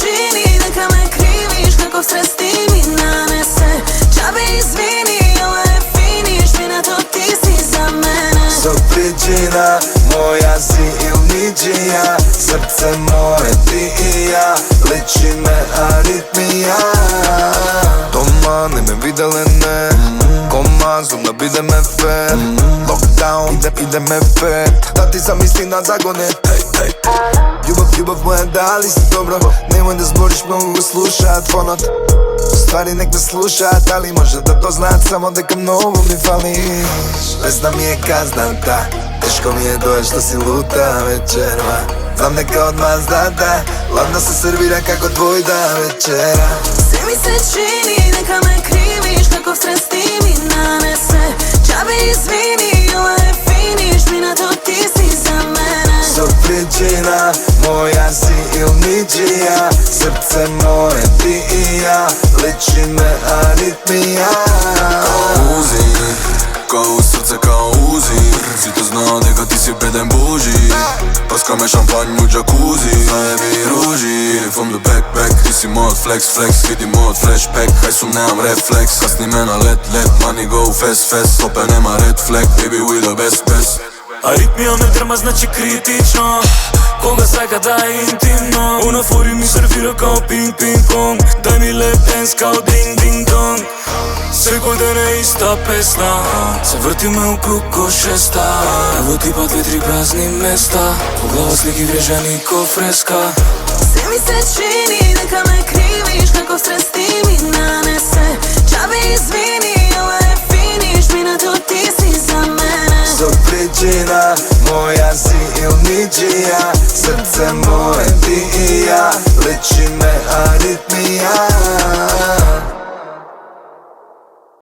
čini, neka me kriviš, kako stres ti mi nanese. Čabe izvini, ovo je finiš, mi to ti si za mene. So pričina, moja si il ničija, srce moje ti i ja, liči me aritmija. Doma ne me videle ne, komazom da bide me fair. Lockdown, ide me pet, da ti zamisli na zagonet. Ljubav moja, da li si dobro? Nemoj da zboriš, mogu slušat fonot. U stvari nek me slušat, ali može da to znat samo deka mnogo mi fališ. Pesna mi je kaznata, teško mi je doći što si luta večerva. Znam neka od Mazdata, ladno se servira kako tvoj da večera. Sve mi se čini, neka me kriviš, kako stres ti mi nanese. Čabe izvini, ovo je finiš, mi to ti si za mene. So pričina, moja si il ničija, srce moje ti i ja, liči me aritmija. Kao uzi, kao srce kao uzi, si to znao neka ti si bedem buži. Prska me šampanj u džakuzi, zajebi i ruži. Idem from the back, ti si mod flex, vidim mod flashback. Haj su nemam reflex, kasni me na let, money go fast, opet nema red flag, baby we the best. Aritmija me drma, znači kritično, koga sajka daje intimno. Una furi mi servira kao ping pong, daj mi lap dance kao ding dong. Sve ko da ne ista pesna, se vrti me u krug ko šesta. Evo ti pa dve, tri prazni mesta, u glava sliki vrežani ko freska. Sve mi se čini, neka me kriviš, kako stres ti mi nanese. Čabe izvini, ovo je finiš, mi to ti si za mene. So pričina, moja si il ničija, srce moje ti i ja, liči me aritmija.